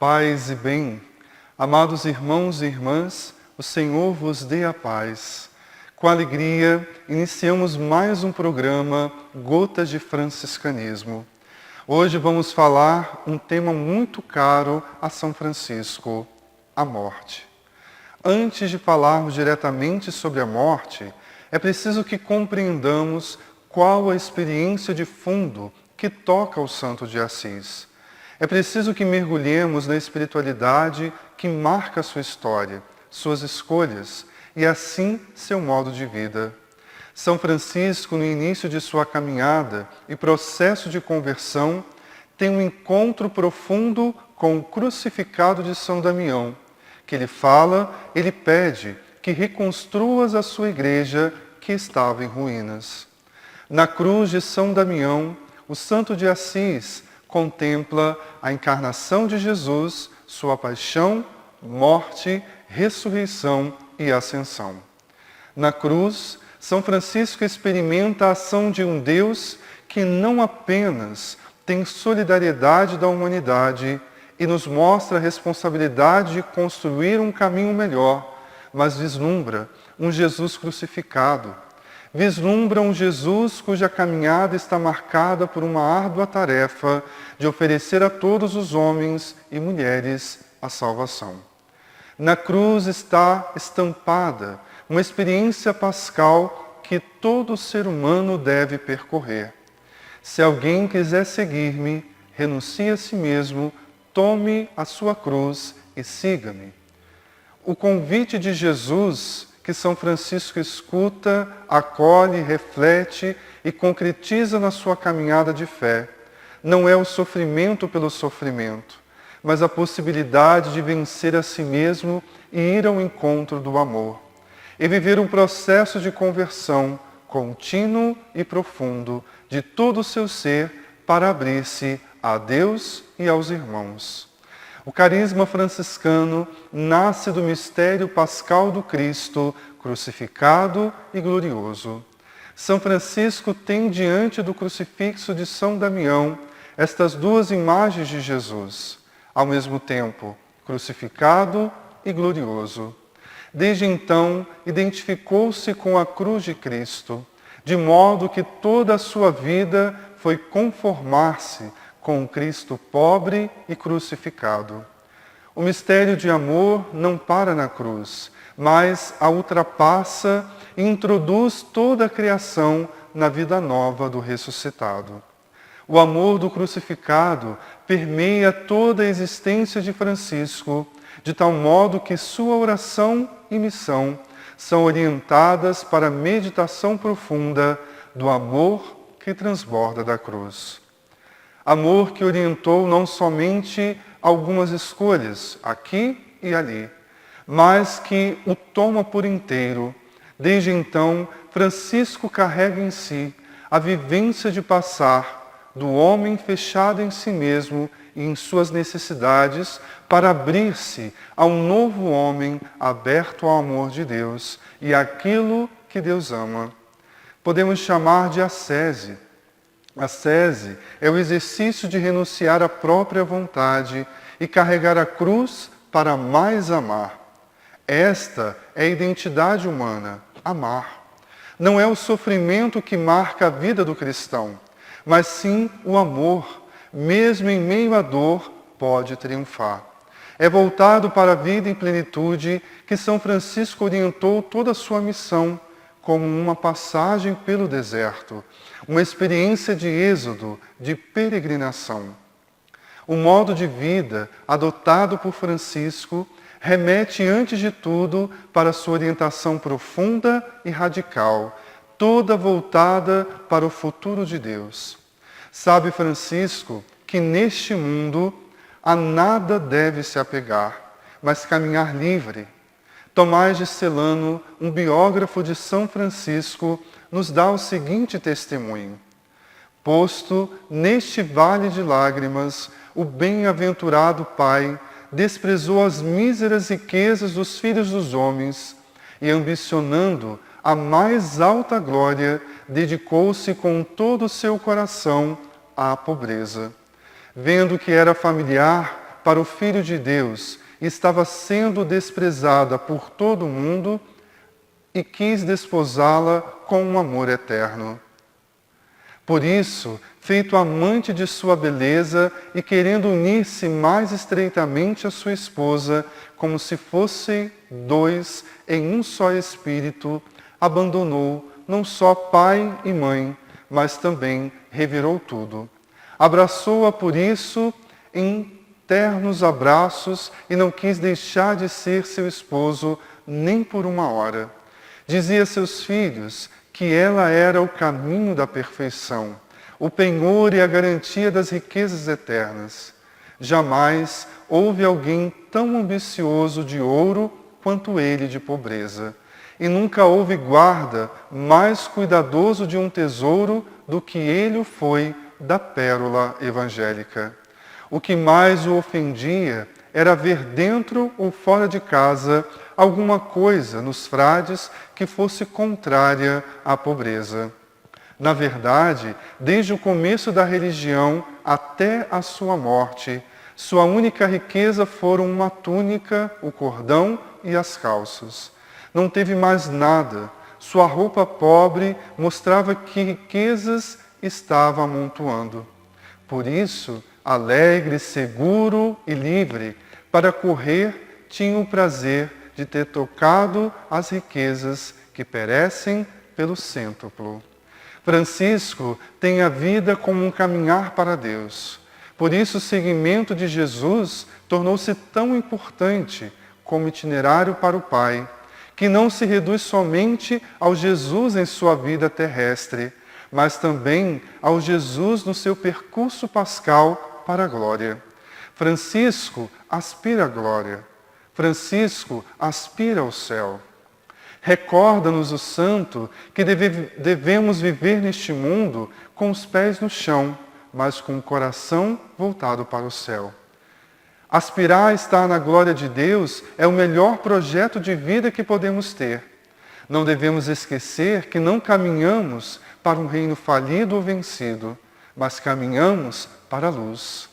Paz e bem, amados irmãos e irmãs, o Senhor vos dê a paz. Com alegria, iniciamos mais um programa Gotas de Franciscanismo. Hoje vamos falar um tema muito caro a São Francisco, a morte. Antes de falarmos diretamente sobre a morte, é preciso que compreendamos qual a experiência de fundo que toca o Santo de Assis. É preciso que mergulhemos na espiritualidade que marca sua história, suas escolhas e assim seu modo de vida. São Francisco, no início de sua caminhada e processo de conversão, tem um encontro profundo com o crucificado de São Damião, que ele fala, ele pede que reconstruas a sua igreja que estava em ruínas. Na cruz de São Damião, o Santo de Assis contempla a encarnação de Jesus, sua paixão, morte, ressurreição e ascensão. Na cruz, São Francisco experimenta a ação de um Deus que não apenas tem solidariedade da humanidade e nos mostra a responsabilidade de construir um caminho melhor, mas vislumbra um Jesus crucificado. Vislumbra um Jesus cuja caminhada está marcada por uma árdua tarefa de oferecer a todos os homens e mulheres a salvação. Na cruz está estampada uma experiência pascal que todo ser humano deve percorrer. Se alguém quiser seguir-me, renuncie a si mesmo, tome a sua cruz e siga-me. O convite de Jesus que São Francisco escuta, acolhe, reflete e concretiza na sua caminhada de fé. Não é o sofrimento pelo sofrimento, mas a possibilidade de vencer a si mesmo e ir ao encontro do amor. E viver um processo de conversão contínuo e profundo de todo o seu ser para abrir-se a Deus e aos irmãos. O carisma franciscano nasce do mistério pascal do Cristo, crucificado e glorioso. São Francisco tem diante do crucifixo de São Damião estas duas imagens de Jesus, ao mesmo tempo crucificado e glorioso. Desde então, identificou-se com a cruz de Cristo, de modo que toda a sua vida foi conformar-se com o Cristo pobre e crucificado. O mistério de amor não para na cruz, mas a ultrapassa e introduz toda a criação na vida nova do ressuscitado. O amor do crucificado permeia toda a existência de Francisco, de tal modo que sua oração e missão são orientadas para a meditação profunda do amor que transborda da cruz. Amor que orientou não somente algumas escolhas, aqui e ali, mas que o toma por inteiro. Desde então, Francisco carrega em si a vivência de passar do homem fechado em si mesmo e em suas necessidades para abrir-se a um novo homem aberto ao amor de Deus e àquilo que Deus ama. Podemos chamar de ascese. Ascese é o exercício de renunciar à própria vontade e carregar a cruz para mais amar. Esta é a identidade humana, amar. Não é o sofrimento que marca a vida do cristão, mas sim o amor, mesmo em meio à dor, pode triunfar. É voltado para a vida em plenitude que São Francisco orientou toda a sua missão, como uma passagem pelo deserto, uma experiência de êxodo, de peregrinação. O modo de vida adotado por Francisco remete, antes de tudo, para sua orientação profunda e radical, toda voltada para o futuro de Deus. Sabe Francisco que neste mundo a nada deve se apegar, mas caminhar livre. Tomás de Celano, um biógrafo de São Francisco, nos dá o seguinte testemunho. Posto neste vale de lágrimas, o bem-aventurado Pai desprezou as míseras riquezas dos filhos dos homens e, ambicionando a mais alta glória, dedicou-se com todo o seu coração à pobreza. Vendo que era familiar para o Filho de Deus e estava sendo desprezada por todo o mundo, e quis desposá-la com um amor eterno. Por isso, feito amante de sua beleza e querendo unir-se mais estreitamente à sua esposa, como se fossem dois em um só espírito, abandonou não só pai e mãe, mas também revirou tudo. Abraçou-a por isso em ternos abraços e não quis deixar de ser seu esposo nem por uma hora. Dizia a seus filhos que ela era o caminho da perfeição, o penhor e a garantia das riquezas eternas. Jamais houve alguém tão ambicioso de ouro quanto ele de pobreza. E nunca houve guarda mais cuidadoso de um tesouro do que ele o foi da pérola evangélica. O que mais o ofendia era ver dentro ou fora de casa alguma coisa nos frades que fosse contrária à pobreza. Na verdade, desde o começo da religião até a sua morte, sua única riqueza foram uma túnica, o cordão e as calças. Não teve mais nada. Sua roupa pobre mostrava que riquezas estava amontoando. Por isso, alegre, seguro e livre, para correr, tinha o prazer de ter tocado as riquezas que perecem pelo cêntuplo. Francisco tem a vida como um caminhar para Deus. Por isso, o seguimento de Jesus tornou-se tão importante como itinerário para o Pai, que não se reduz somente ao Jesus em sua vida terrestre, mas também ao Jesus no seu percurso pascal para a glória. Francisco aspira à glória. Francisco aspira ao céu. Recorda-nos o santo que devemos viver neste mundo com os pés no chão, mas com o coração voltado para o céu. Aspirar a estar na glória de Deus é o melhor projeto de vida que podemos ter. Não devemos esquecer que não caminhamos para um reino falido ou vencido, mas caminhamos para a luz.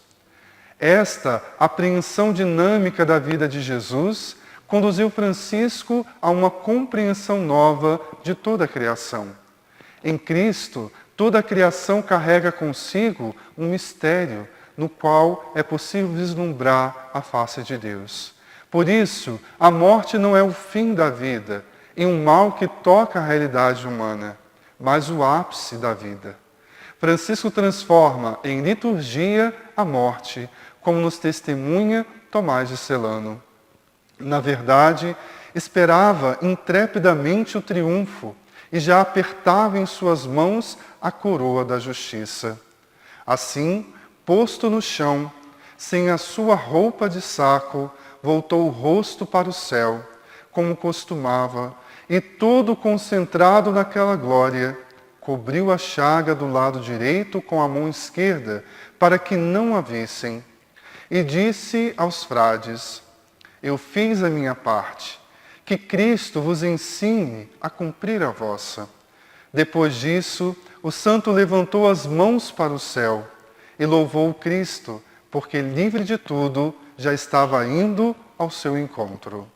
Esta apreensão dinâmica da vida de Jesus conduziu Francisco a uma compreensão nova de toda a criação. Em Cristo, toda a criação carrega consigo um mistério no qual é possível vislumbrar a face de Deus. Por isso, a morte não é o fim da vida e um mal que toca a realidade humana, mas o ápice da vida. Francisco transforma em liturgia a morte, como nos testemunha Tomás de Celano. Na verdade, esperava intrepidamente o triunfo e já apertava em suas mãos a coroa da justiça. Assim, posto no chão, sem a sua roupa de saco, voltou o rosto para o céu, como costumava, e todo concentrado naquela glória, cobriu a chaga do lado direito com a mão esquerda, para que não a vissem. E disse aos frades: eu fiz a minha parte, que Cristo vos ensine a cumprir a vossa. Depois disso, o santo levantou as mãos para o céu e louvou Cristo, porque livre de tudo, já estava indo ao seu encontro.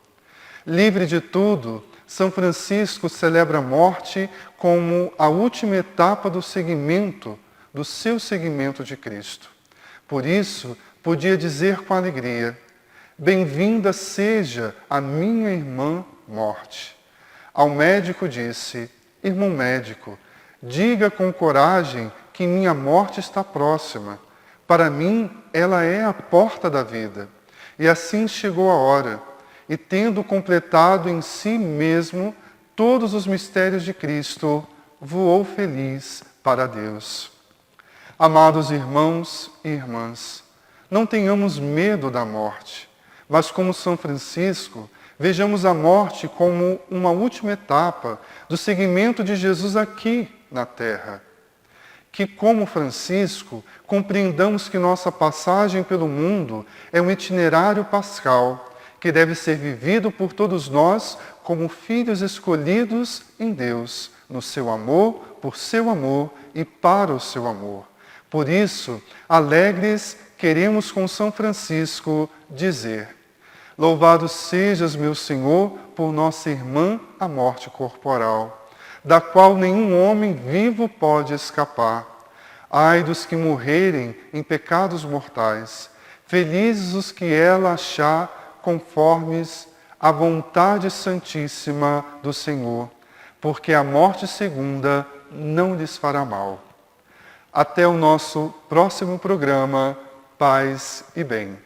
Livre de tudo, São Francisco celebra a morte como a última etapa do seguimento, do seu seguimento de Cristo. Por isso, podia dizer com alegria: bem-vinda seja a minha irmã morte. Ao médico disse: irmão médico, diga com coragem que minha morte está próxima. Para mim, ela é a porta da vida. E assim chegou a hora, e tendo completado em si mesmo todos os mistérios de Cristo, voou feliz para Deus. Amados irmãos e irmãs, não tenhamos medo da morte, mas como São Francisco, vejamos a morte como uma última etapa do seguimento de Jesus aqui na Terra. Que, como Francisco, compreendamos que nossa passagem pelo mundo é um itinerário pascal que deve ser vivido por todos nós como filhos escolhidos em Deus, no seu amor, por seu amor e para o seu amor. Por isso, alegres queremos com São Francisco dizer: louvado sejas, meu Senhor, por nossa irmã a morte corporal, da qual nenhum homem vivo pode escapar. Ai dos que morrerem em pecados mortais, felizes os que ela achar conformes à vontade santíssima do Senhor, porque a morte segunda não lhes fará mal. Até o nosso próximo programa. Paz e bem.